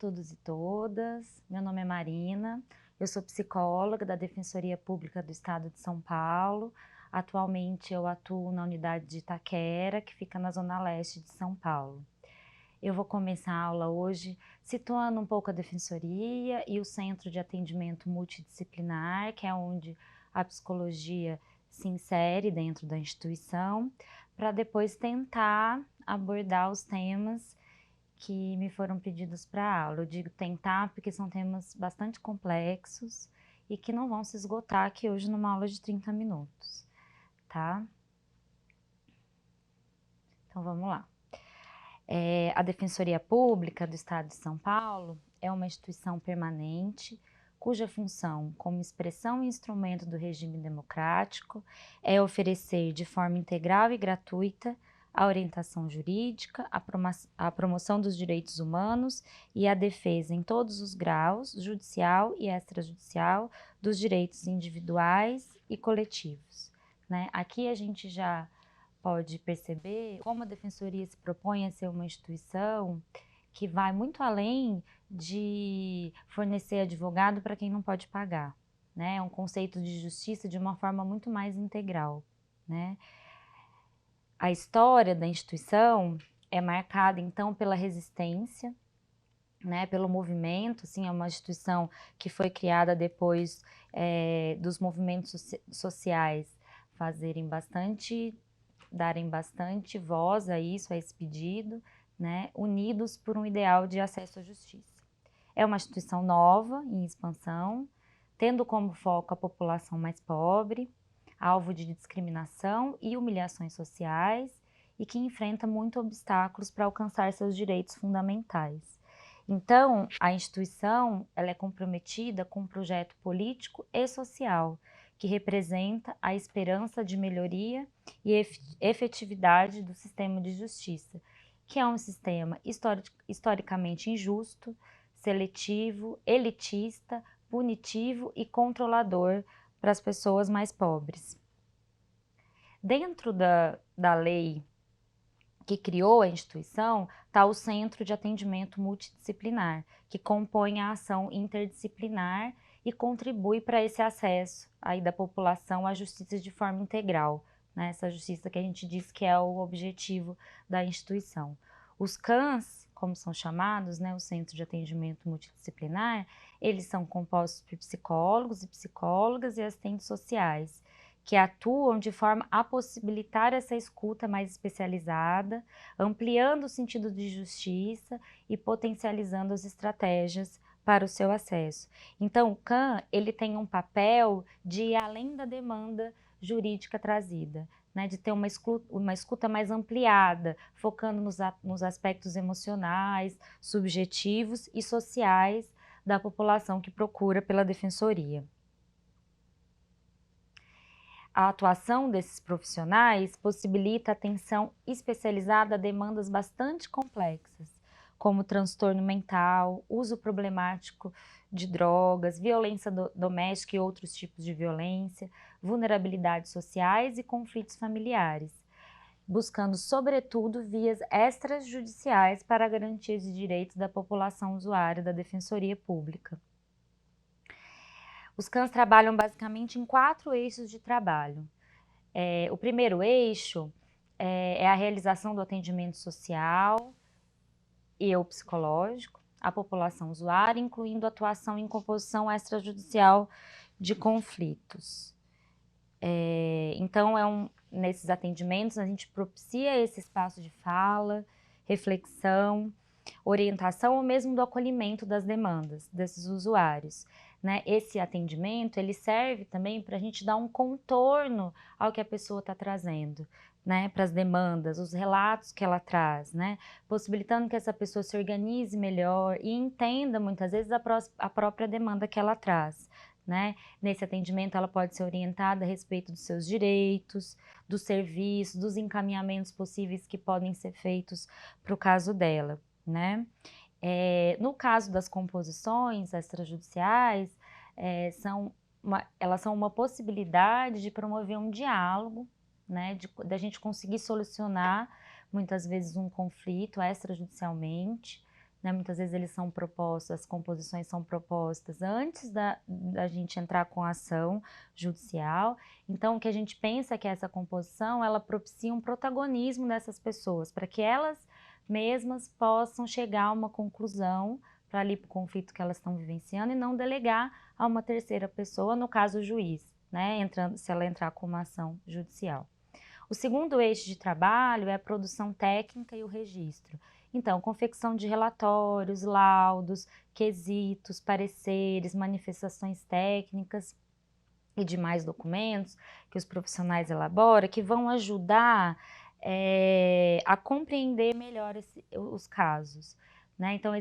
todos e todas. Meu nome é Marina, eu sou psicóloga da Defensoria Pública do Estado de São Paulo. Atualmente eu atuo na unidade de Itaquera, que fica na zona leste de São Paulo. Eu vou começar a aula hoje situando um pouco a Defensoria e o Centro de Atendimento Multidisciplinar, que é onde a psicologia se insere dentro da instituição, para depois tentar abordar os temas que me foram pedidos para a aula. Eu digo tentar porque são temas bastante complexos e que não vão se esgotar aqui hoje numa aula de 30 minutos, tá? Então vamos lá. A Defensoria Pública do Estado de São Paulo é uma instituição permanente cuja função, como expressão e instrumento do regime democrático, é oferecer de forma integral e gratuita a orientação jurídica, a promoção dos direitos humanos e a defesa em todos os graus, judicial e extrajudicial, dos direitos individuais e coletivos, né? Aqui a gente já pode perceber como a Defensoria se propõe a ser uma instituição que vai muito além de fornecer advogado para quem não pode pagar, né? É um conceito de justiça de uma forma muito mais integral, né? A história da instituição é marcada, então, pela resistência, né, pelo movimento, assim, é uma instituição que foi criada depois dos movimentos sociais darem bastante voz a isso, a esse pedido, né, unidos por um ideal de acesso à justiça. É uma instituição nova, em expansão, tendo como foco a população mais pobre, alvo de discriminação e humilhações sociais e que enfrenta muitos obstáculos para alcançar seus direitos fundamentais. Então, a instituição ela é comprometida com um projeto político e social que representa a esperança de melhoria e efetividade do sistema de justiça, que é um sistema historicamente injusto, seletivo, elitista, punitivo e controlador para as pessoas mais pobres. Dentro da lei que criou a instituição, está o Centro de Atendimento Multidisciplinar, que compõe a ação interdisciplinar e contribui para esse acesso aí da população à justiça de forma integral, né? Essa justiça que a gente diz que é o objetivo da instituição. Os CANs, como são chamados, né, o Centro de Atendimento Multidisciplinar, eles são compostos por psicólogos e psicólogas e assistentes sociais, que atuam de forma a possibilitar essa escuta mais especializada, ampliando o sentido de justiça e potencializando as estratégias para o seu acesso. Então, o CAN, ele tem um papel de ir além da demanda jurídica trazida, né, de ter uma escuta mais ampliada, focando nos aspectos emocionais, subjetivos e sociais da população que procura pela defensoria. A atuação desses profissionais possibilita atenção especializada a demandas bastante complexas, como transtorno mental, uso problemático de drogas, violência doméstica e outros tipos de violência, vulnerabilidades sociais e conflitos familiares, buscando, sobretudo, vias extrajudiciais para a garantia de direitos da população usuária da Defensoria Pública. Os CANs trabalham basicamente em 4 eixos de trabalho. O primeiro eixo é a realização do atendimento social e o psicológico à população usuária, incluindo atuação em composição extrajudicial de conflitos. Então, nesses atendimentos, a gente propicia esse espaço de fala, reflexão, orientação ou mesmo do acolhimento das demandas desses usuários, né? Esse atendimento, ele serve também para a gente dar um contorno ao que a pessoa está trazendo, né? Para as demandas, os relatos que ela traz, né? Possibilitando que essa pessoa se organize melhor e entenda muitas vezes a própria demanda que ela traz, né? Nesse atendimento ela pode ser orientada a respeito dos seus direitos, dos serviços, dos encaminhamentos possíveis que podem ser feitos para o caso dela, né? No caso das composições extrajudiciais, elas são uma possibilidade de promover um diálogo, né, da gente conseguir solucionar muitas vezes um conflito extrajudicialmente, né? Muitas vezes eles são propostos, as composições são propostas antes da gente entrar com a ação judicial. Então, o que a gente pensa é que essa composição, ela propicia um protagonismo dessas pessoas, para que elas mesmas possam chegar a uma conclusão para ali para o conflito que elas estão vivenciando e não delegar a uma terceira pessoa, no caso o juiz, né? Se ela entrar com uma ação judicial. O segundo eixo de trabalho é a produção técnica e o registro. Então, confecção de relatórios, laudos, quesitos, pareceres, manifestações técnicas e demais documentos que os profissionais elaboram, que vão ajudar a compreender melhor os casos, né? Então,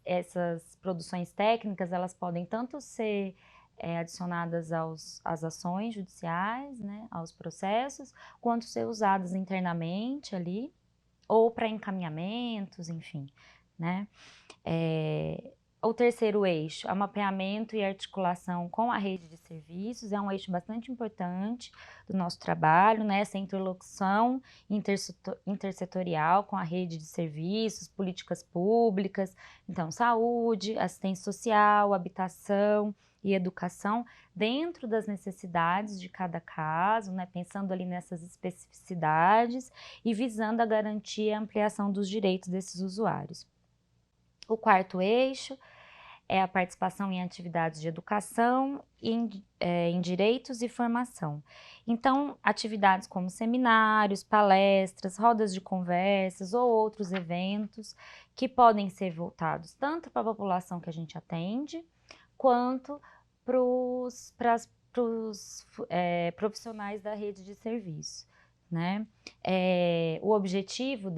essas produções técnicas, elas podem tanto ser adicionadas às ações judiciais, né, aos processos, quanto ser usadas internamente ali, ou para encaminhamentos, enfim, né? O terceiro eixo, é mapeamento e articulação com a rede de serviços, é um eixo bastante importante do nosso trabalho, né? Essa interlocução intersetorial com a rede de serviços, políticas públicas, então saúde, assistência social, habitação e educação, dentro das necessidades de cada caso, né? Pensando ali nessas especificidades e visando a garantia e a ampliação dos direitos desses usuários. O quarto eixo é a participação em atividades de educação, em direitos e formação. Então, atividades como seminários, palestras, rodas de conversas ou outros eventos que podem ser voltados tanto para a população que a gente atende, quanto para os profissionais da rede de serviço, né? O objetivo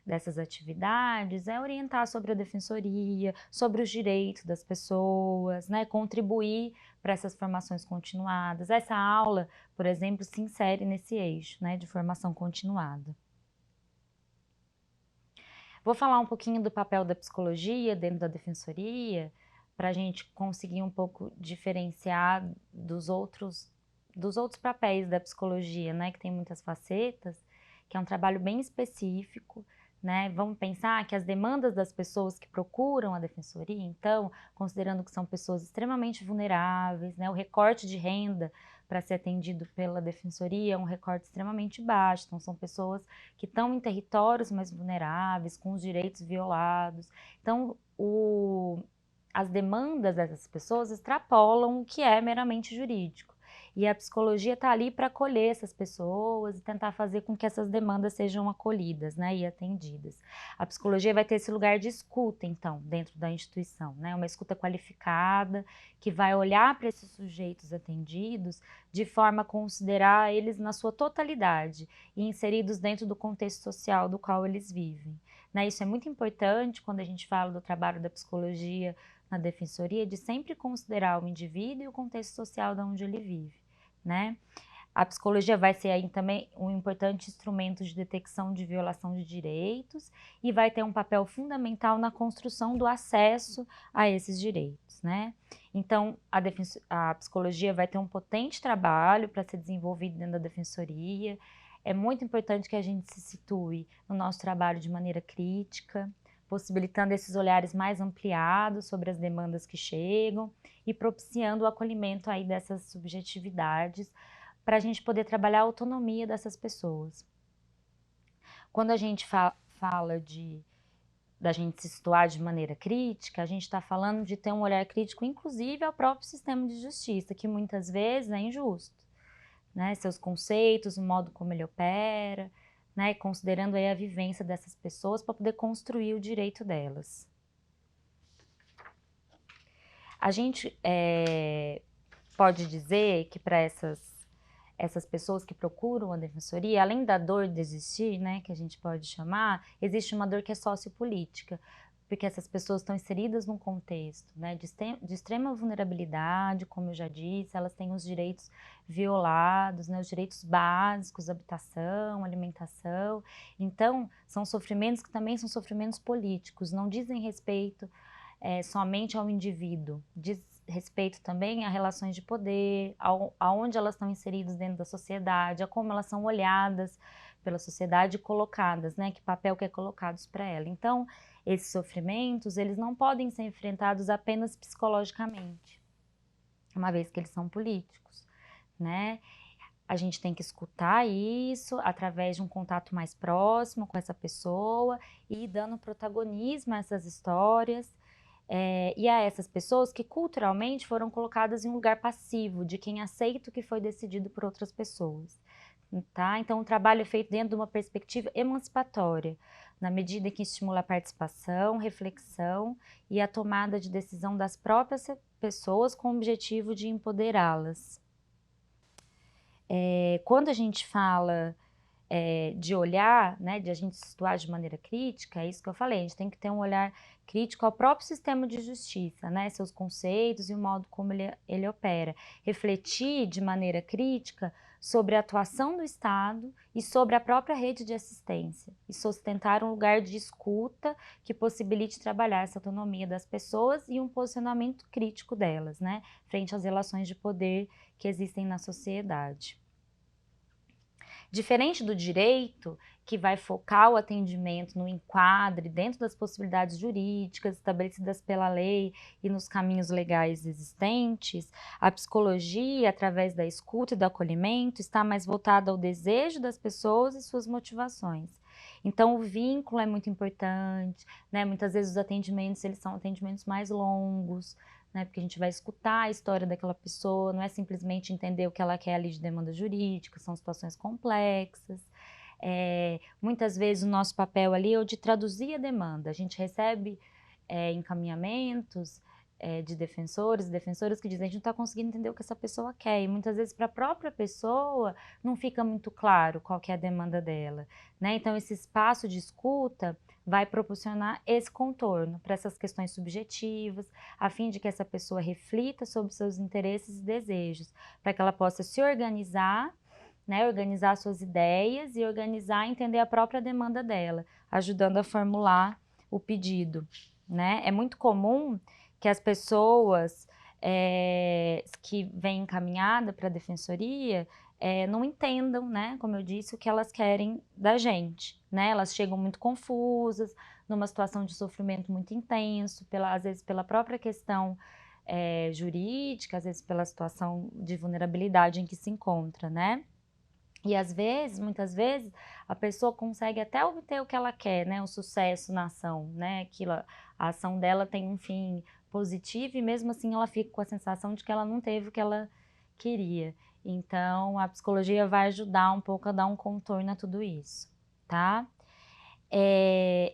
dessas atividades é orientar sobre a defensoria, sobre os direitos das pessoas, né? Contribuir para essas formações continuadas. Essa aula, por exemplo, se insere nesse eixo, né, de formação continuada. Vou falar um pouquinho do papel da psicologia dentro da defensoria, para a gente conseguir um pouco diferenciar dos outros papéis da psicologia, né, que tem muitas facetas, que é um trabalho bem específico, né? Vamos pensar que as demandas das pessoas que procuram a defensoria, então, considerando que são pessoas extremamente vulneráveis, né, o recorte de renda para ser atendido pela defensoria é um recorte extremamente baixo, então são pessoas que estão em territórios mais vulneráveis, com os direitos violados. Então, as demandas dessas pessoas extrapolam o que é meramente jurídico. E a psicologia está ali para acolher essas pessoas e tentar fazer com que essas demandas sejam acolhidas, né, e atendidas. A psicologia vai ter esse lugar de escuta, então, dentro da instituição, né, uma escuta qualificada, que vai olhar para esses sujeitos atendidos de forma a considerar eles na sua totalidade e inseridos dentro do contexto social do qual eles vivem. Né, isso é muito importante quando a gente fala do trabalho da psicologia na defensoria, de sempre considerar o indivíduo e o contexto social de onde ele vive, né? A psicologia vai ser aí também um importante instrumento de detecção de violação de direitos e vai ter um papel fundamental na construção do acesso a esses direitos, né? Então, a psicologia vai ter um potente trabalho para ser desenvolvido dentro da defensoria. É muito importante que a gente se situe no nosso trabalho de maneira crítica, possibilitando esses olhares mais ampliados sobre as demandas que chegam e propiciando o acolhimento aí dessas subjetividades para a gente poder trabalhar a autonomia dessas pessoas. Quando a gente fala da gente se situar de maneira crítica, a gente está falando de ter um olhar crítico, inclusive ao próprio sistema de justiça, que muitas vezes é injusto, né? Seus conceitos, o modo como ele opera, né, considerando aí a vivência dessas pessoas para poder construir o direito delas. A gente pode dizer que para essas pessoas que procuram a defensoria, além da dor de existir, né, que a gente pode chamar, existe uma dor que é sociopolítica, porque essas pessoas estão inseridas num contexto, né, de extrema vulnerabilidade, como eu já disse, elas têm os direitos violados, né, os direitos básicos, habitação, alimentação. Então, são sofrimentos que também são sofrimentos políticos, não dizem respeito somente ao indivíduo, diz respeito também a relações de poder, aonde elas estão inseridas dentro da sociedade, a como elas são olhadas pela sociedade e colocadas, né, que papel que é colocados para ela. Então, esses sofrimentos, eles não podem ser enfrentados apenas psicologicamente, uma vez que eles são políticos, né? A gente tem que escutar isso através de um contato mais próximo com essa pessoa e ir dando protagonismo a essas histórias e a essas pessoas que culturalmente foram colocadas em um lugar passivo, de quem aceita o que foi decidido por outras pessoas. Tá? Então, o trabalho é feito dentro de uma perspectiva emancipatória, na medida que estimula a participação, reflexão e a tomada de decisão das próprias pessoas com o objetivo de empoderá-las. Quando a gente fala de olhar, né, de a gente se situar de maneira crítica, é isso que eu falei, a gente tem que ter um olhar crítico ao próprio sistema de justiça, né, seus conceitos e o modo como ele opera. Refletir de maneira crítica sobre a atuação do Estado e sobre a própria rede de assistência e sustentar um lugar de escuta que possibilite trabalhar essa autonomia das pessoas e um posicionamento crítico delas, né, frente às relações de poder que existem na sociedade. Diferente do direito, que vai focar o atendimento no enquadre dentro das possibilidades jurídicas estabelecidas pela lei e nos caminhos legais existentes, a psicologia, através da escuta e do acolhimento, está mais voltada ao desejo das pessoas e suas motivações. Então, o vínculo é muito importante, né? Muitas vezes os atendimentos, eles são atendimentos mais longos, né? Porque a gente vai escutar a história daquela pessoa, não é simplesmente entender o que ela quer ali de demanda jurídica, são situações complexas. Muitas vezes o nosso papel ali é o de traduzir a demanda. A gente recebe encaminhamentos de defensores e defensoras que dizem: a gente não está conseguindo entender o que essa pessoa quer, e muitas vezes para a própria pessoa não fica muito claro qual que é a demanda dela, né? Então esse espaço de escuta vai proporcionar esse contorno para essas questões subjetivas, a fim de que essa pessoa reflita sobre seus interesses e desejos, para que ela possa se organizar, né, organizar suas ideias e organizar e entender a própria demanda dela, ajudando a formular o pedido, né? É muito comum que as pessoas que vêm encaminhada para a defensoria não entendam, né, como eu disse, o que elas querem da gente, né? Elas chegam muito confusas, numa situação de sofrimento muito intenso, às vezes pela própria questão jurídica, às vezes pela situação de vulnerabilidade em que se encontra, né? E às vezes, muitas vezes, a pessoa consegue até obter o que ela quer, né? O sucesso na ação, né? A ação dela tem um fim positivo e mesmo assim ela fica com a sensação de que ela não teve o que ela queria. Então, a psicologia vai ajudar um pouco a dar um contorno a tudo isso, tá?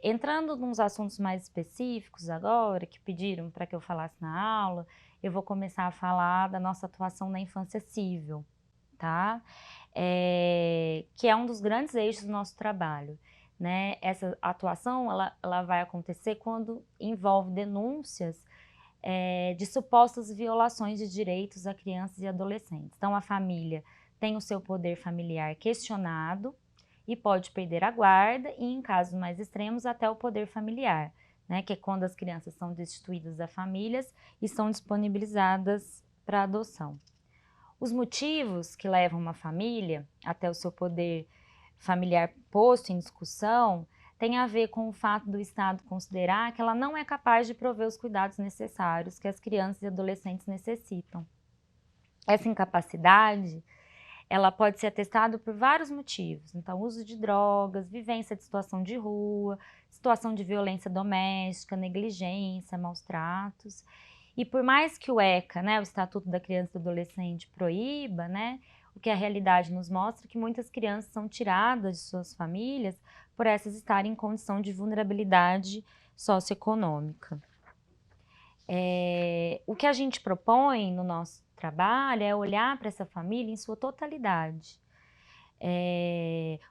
Entrando nos assuntos mais específicos agora, que pediram para que eu falasse na aula, eu vou começar a falar da nossa atuação na infância cível, tá? Que é um dos grandes eixos do nosso trabalho, né? Essa atuação, ela vai acontecer quando envolve denúncias de supostas violações de direitos a crianças e adolescentes. Então, a família tem o seu poder familiar questionado e pode perder a guarda e, em casos mais extremos, até o poder familiar, né? Que é quando as crianças são destituídas das famílias e são disponibilizadas para adoção. Os motivos que levam uma família até o seu poder familiar posto em discussão têm a ver com o fato do Estado considerar que ela não é capaz de prover os cuidados necessários que as crianças e adolescentes necessitam. Essa incapacidade, ela pode ser atestada por vários motivos. Então, uso de drogas, vivência de situação de rua, situação de violência doméstica, negligência, maus tratos. E por mais que o ECA, né, o Estatuto da Criança e do Adolescente, proíba, né, o que a realidade nos mostra é que muitas crianças são tiradas de suas famílias por essas estarem em condição de vulnerabilidade socioeconômica. O que a gente propõe no nosso trabalho é olhar para essa família em sua totalidade.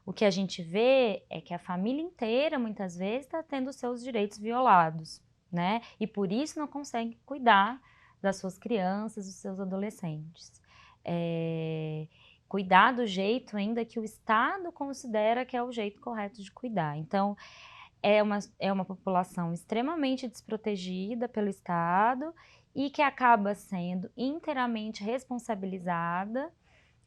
O que a gente vê é que a família inteira, muitas vezes, está tendo seus direitos violados, né? E por isso não consegue cuidar das suas crianças, dos seus adolescentes. Cuidar do jeito ainda que o Estado considera que é o jeito correto de cuidar. Então, é uma população extremamente desprotegida pelo Estado e que acaba sendo inteiramente responsabilizada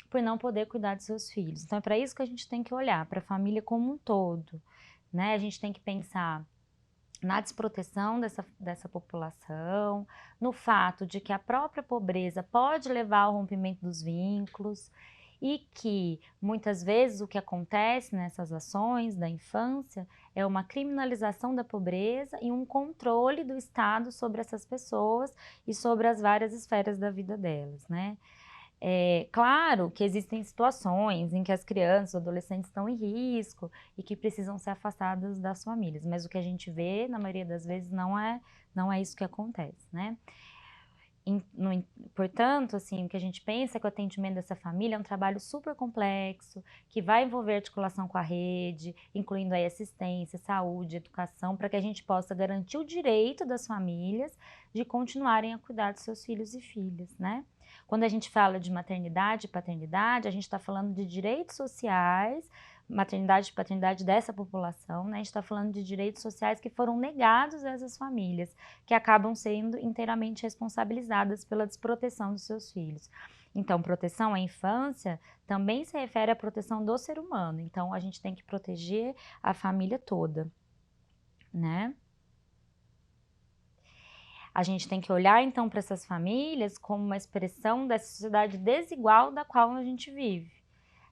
por não poder cuidar de seus filhos. Então, é para isso que a gente tem que olhar, para a família como um todo, né? A gente tem que pensar na desproteção dessa população, no fato de que a própria pobreza pode levar ao rompimento dos vínculos e que, muitas vezes, o que acontece nessas ações da infância é uma criminalização da pobreza e um controle do Estado sobre essas pessoas e sobre as várias esferas da vida delas, né? É claro que existem situações em que as crianças, os adolescentes estão em risco e que precisam ser afastadas das famílias, mas o que a gente vê, na maioria das vezes, não é isso que acontece, né? Portanto, assim, o que a gente pensa é que o atendimento dessa família é um trabalho super complexo, que vai envolver articulação com a rede, incluindo aí assistência, saúde, educação, para que a gente possa garantir o direito das famílias de continuarem a cuidar dos seus filhos e filhas, né? Quando a gente fala de maternidade e paternidade, a gente está falando de direitos sociais, maternidade e paternidade dessa população, né? A gente está falando de direitos sociais que foram negados a essas famílias, que acabam sendo inteiramente responsabilizadas pela desproteção dos seus filhos. Então, proteção à infância também se refere à proteção do ser humano. Então, a gente tem que proteger a família toda, né? A gente tem que olhar, então, para essas famílias como uma expressão dessa sociedade desigual da qual a gente vive.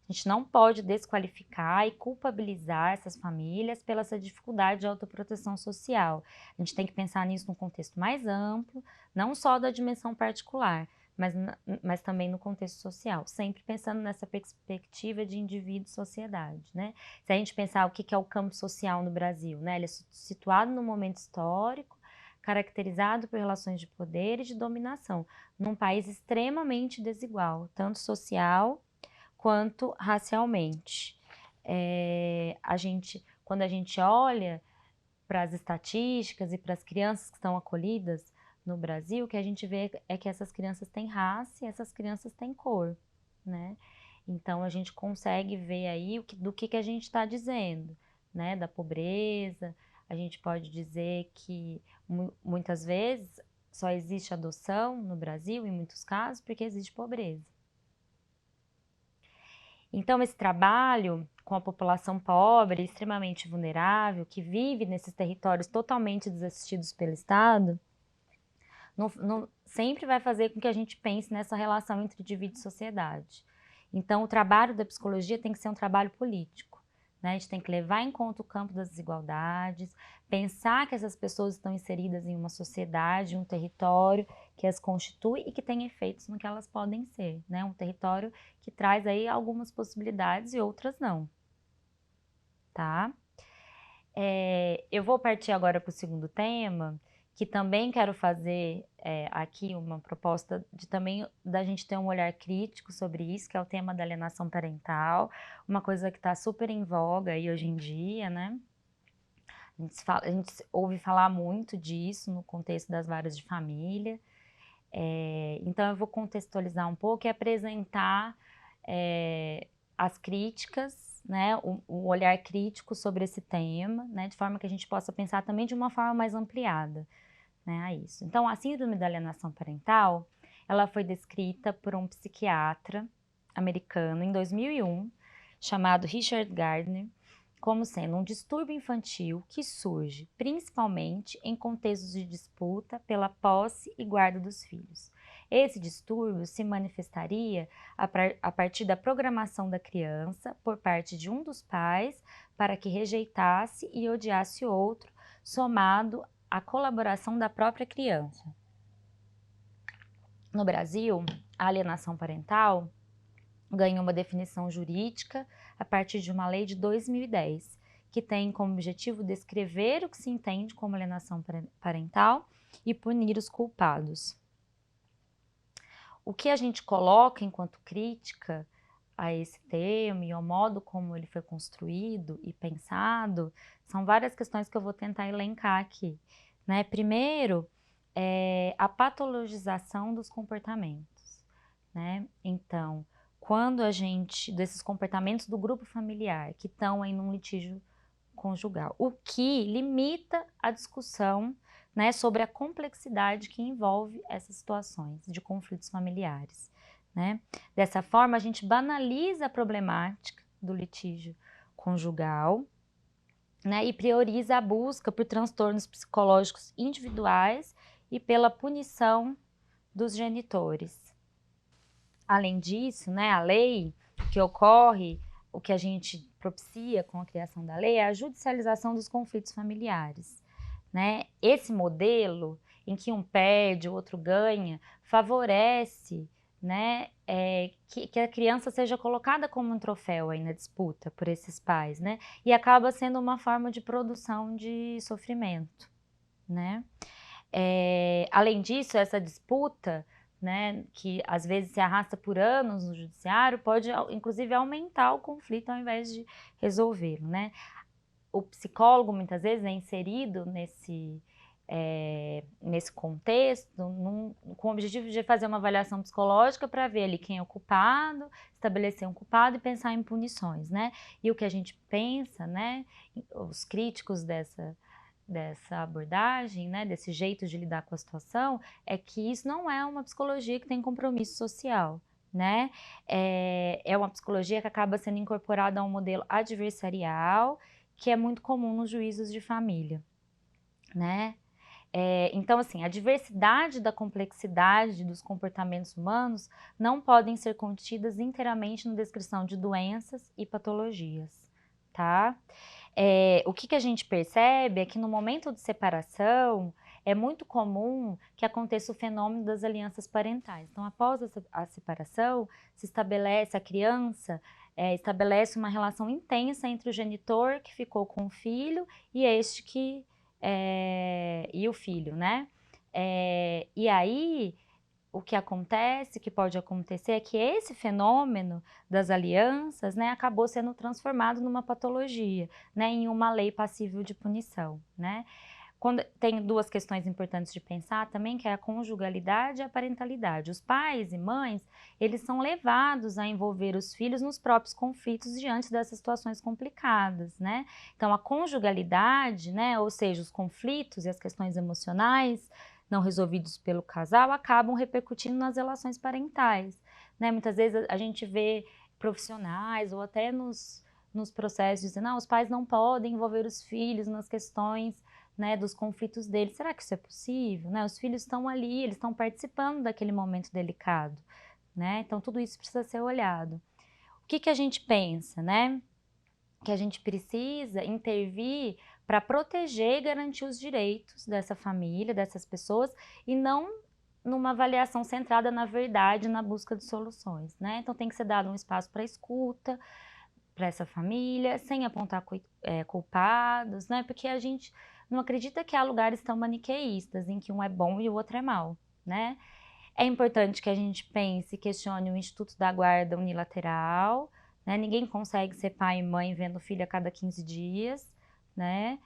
A gente não pode desqualificar e culpabilizar essas famílias pela essa dificuldade de autoproteção social. A gente tem que pensar nisso num contexto mais amplo, não só da dimensão particular, mas também no contexto social, sempre pensando nessa perspectiva de indivíduo e sociedade, né? Se a gente pensar o que é o campo social no Brasil, né? Ele é situado num momento histórico, caracterizado por relações de poder e de dominação, num país extremamente desigual, tanto social quanto racialmente. Quando a gente olha para as estatísticas e para as crianças que estão acolhidas no Brasil, o que a gente vê é que essas crianças têm raça e essas crianças têm cor, né? Então a gente consegue ver aí do que a gente está dizendo, né? Da pobreza, a gente pode dizer que muitas vezes só existe adoção no Brasil, em muitos casos, porque existe pobreza. Então, esse trabalho com a população pobre, extremamente vulnerável, que vive nesses territórios totalmente desassistidos pelo Estado, sempre vai fazer com que a gente pense nessa relação entre indivíduo e sociedade. Então, o trabalho da psicologia tem que ser um trabalho político, né? A gente tem que levar em conta o campo das desigualdades, pensar que essas pessoas estão inseridas em uma sociedade, um território que as constitui e que tem efeitos no que elas podem ser, né? Um território que traz aí algumas possibilidades e outras não, tá? Eu vou partir agora para o segundo tema, que também quero fazer aqui uma proposta de também da gente ter um olhar crítico sobre isso, que é o tema da alienação parental, uma coisa que está super em voga aí hoje em dia, né? A gente ouve falar muito disso no contexto das varas de família. Então eu vou contextualizar um pouco e apresentar as críticas, né, o olhar crítico sobre esse tema, né, de forma que a gente possa pensar também de uma forma mais ampliada, né, a isso. Então, a síndrome da alienação parental, ela foi descrita por um psiquiatra americano em 2001, chamado Richard Gardner, como sendo um distúrbio infantil que surge principalmente em contextos de disputa pela posse e guarda dos filhos. Esse distúrbio se manifestaria a partir da programação da criança por parte de um dos pais para que rejeitasse e odiasse o outro, somado à colaboração da própria criança. No Brasil, a alienação parental ganhou uma definição jurídica a partir de uma lei de 2010, que tem como objetivo descrever o que se entende como alienação parental e punir os culpados. O que a gente coloca enquanto crítica a esse termo e ao modo como ele foi construído e pensado, são várias questões que eu vou tentar elencar aqui, né? Primeiro, a patologização dos comportamentos, né? Então, quando desses comportamentos do grupo familiar que estão em um litígio conjugal, o que limita a discussão, né, sobre a complexidade que envolve essas situações de conflitos familiares, né? Dessa forma, a gente banaliza a problemática do litígio conjugal né, e prioriza a busca por transtornos psicológicos individuais e pela punição dos genitores. Além disso, né, a lei que ocorre, o que a gente propicia com a criação da lei é a judicialização dos conflitos familiares, né? Esse modelo em que um perde, o outro ganha, favorece, né, que a criança seja colocada como um troféu aí na disputa por esses pais, né? E acaba sendo uma forma de produção de sofrimento, né? Além disso, essa disputa, né, que às vezes se arrasta por anos no judiciário, pode inclusive aumentar o conflito ao invés de resolvê-lo, né? O psicólogo muitas vezes é inserido nesse contexto com o objetivo de fazer uma avaliação psicológica para ver ali quem é o culpado, estabelecer um culpado e pensar em punições, né? E o que a gente pensa, né, os críticos dessa abordagem, né, desse jeito de lidar com a situação, é que isso não é uma psicologia que tem compromisso social, né? É uma psicologia que acaba sendo incorporada a um modelo adversarial, que é muito comum nos juízos de família, né? Então, assim, a diversidade da complexidade dos comportamentos humanos não podem ser contidas inteiramente na descrição de doenças e patologias, tá? O que a gente percebe é que no momento de separação é muito comum que aconteça o fenômeno das alianças parentais. Então, após a separação, se estabelece, a criança estabelece uma relação intensa entre o genitor que ficou com o filho e este e o filho, né? E aí o que acontece, que pode acontecer, é que esse fenômeno das alianças, né, acabou sendo transformado numa patologia, né, em uma lei passível de punição, né. Tem duas questões importantes de pensar também, que é a conjugalidade e a parentalidade. Os pais e mães, eles são levados a envolver os filhos nos próprios conflitos diante dessas situações complicadas, né. Então, a conjugalidade, né, ou seja, os conflitos e as questões emocionais não resolvidos pelo casal acabam repercutindo nas relações parentais, né. Muitas vezes a gente vê profissionais ou até nos processos dizendo, os pais não podem envolver os filhos nas questões, né, dos conflitos deles. Será que isso é possível? Né? Os filhos estão ali, eles estão participando daquele momento delicado, né? Então tudo isso precisa ser olhado. O que a gente pensa, né? Que a gente precisa intervir para proteger e garantir os direitos dessa família, dessas pessoas, e não numa avaliação centrada na verdade, na busca de soluções, né? Então tem que ser dado um espaço para escuta para essa família, sem apontar culpados, né? Porque a gente não acredita que há lugares tão maniqueístas, em que um é bom e o outro é mau, né? É importante que a gente pense e questione o Instituto da Guarda Unilateral, né? Ninguém consegue ser pai e mãe vendo o filho a cada 15 dias, né?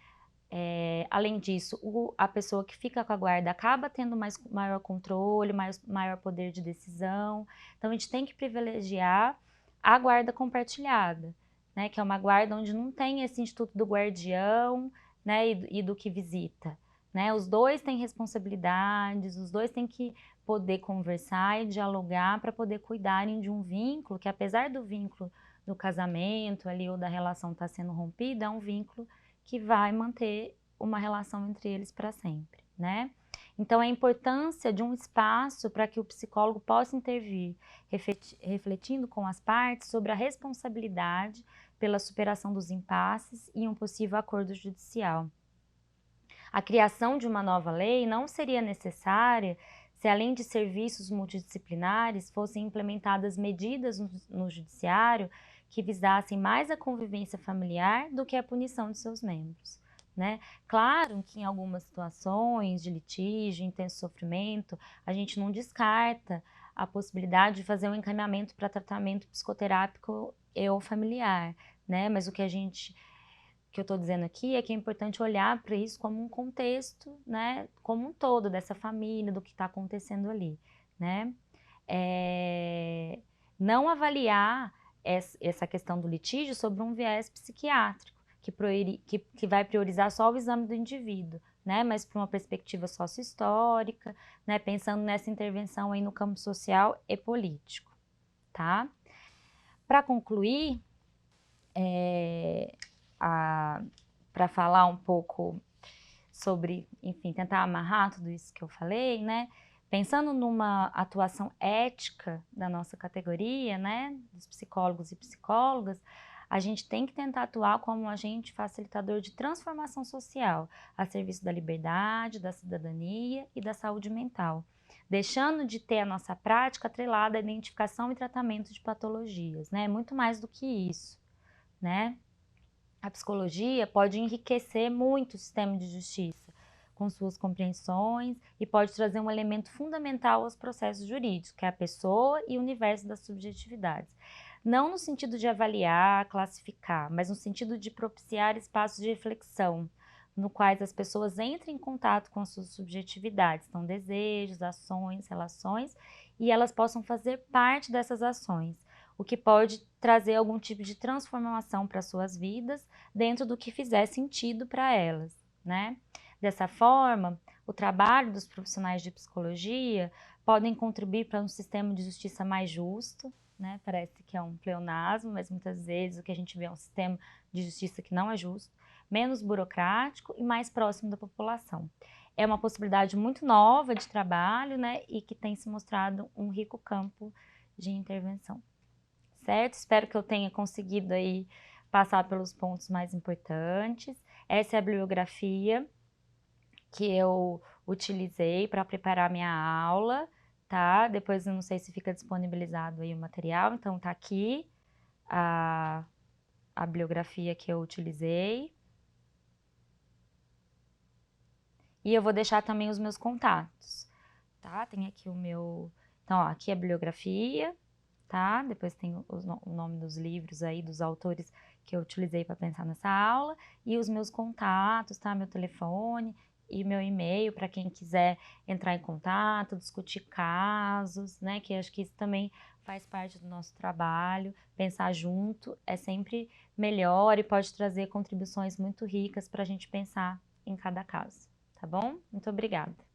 Além disso, a pessoa que fica com a guarda acaba tendo maior controle, maior poder de decisão. Então, a gente tem que privilegiar a guarda compartilhada, né? Que é uma guarda onde não tem esse instituto do guardião, né? E do que visita, né? Os dois têm responsabilidades, os dois têm que poder conversar e dialogar para poder cuidarem de um vínculo que, apesar do vínculo do casamento ali ou da relação estar sendo rompida, é um vínculo que vai manter uma relação entre eles para sempre, né? Então, a importância de um espaço para que o psicólogo possa intervir, refletindo com as partes sobre a responsabilidade pela superação dos impasses e um possível acordo judicial. A criação de uma nova lei não seria necessária se, além de serviços multidisciplinares, fossem implementadas medidas no judiciário que visassem mais a convivência familiar do que a punição de seus membros, né? Claro que em algumas situações de litígio, intenso sofrimento, a gente não descarta a possibilidade de fazer um encaminhamento para tratamento psicoterápico ou familiar, né? Mas o que eu estou dizendo aqui é que é importante olhar para isso como um contexto, né, como um todo, dessa família, do que está acontecendo ali, né? Não avaliar essa questão do litígio sobre um viés psiquiátrico, que vai priorizar só o exame do indivíduo, né, mas por uma perspectiva sócio-histórica, né, pensando nessa intervenção aí no campo social e político, tá? Para concluir, a para falar um pouco sobre, enfim, tentar amarrar tudo isso que eu falei, né? Pensando numa atuação ética da nossa categoria, né, dos psicólogos e psicólogas, a gente tem que tentar atuar como um agente facilitador de transformação social, a serviço da liberdade, da cidadania e da saúde mental, deixando de ter a nossa prática atrelada à identificação e tratamento de patologias, né? Muito mais do que isso, né? A psicologia pode enriquecer muito o sistema de justiça com suas compreensões e pode trazer um elemento fundamental aos processos jurídicos, que é a pessoa e o universo das subjetividades. Não no sentido de avaliar, classificar, mas no sentido de propiciar espaços de reflexão, no quais as pessoas entrem em contato com as suas subjetividades, então desejos, ações, relações, e elas possam fazer parte dessas ações, o que pode trazer algum tipo de transformação para suas vidas dentro do que fizer sentido para elas, né? Dessa forma, o trabalho dos profissionais de psicologia podem contribuir para um sistema de justiça mais justo, né? Parece que é um pleonasmo, mas muitas vezes o que a gente vê é um sistema de justiça que não é justo, menos burocrático e mais próximo da população. É uma possibilidade muito nova de trabalho, né? E que tem se mostrado um rico campo de intervenção. Certo? Espero que eu tenha conseguido aí passar pelos pontos mais importantes. Essa é a bibliografia que eu utilizei para preparar minha aula, tá? Depois eu não sei se fica disponibilizado aí o material, então tá aqui a bibliografia que eu utilizei. E eu vou deixar também os meus contatos, tá? Tem aqui o meu... Então, ó, aqui é a bibliografia, tá? Depois tem o nome dos livros aí, dos autores que eu utilizei para pensar nessa aula, e os meus contatos, tá? Meu telefone e meu e-mail para quem quiser entrar em contato, discutir casos, né? Que acho que isso também faz parte do nosso trabalho. Pensar junto é sempre melhor e pode trazer contribuições muito ricas para a gente pensar em cada caso, tá bom? Muito obrigada.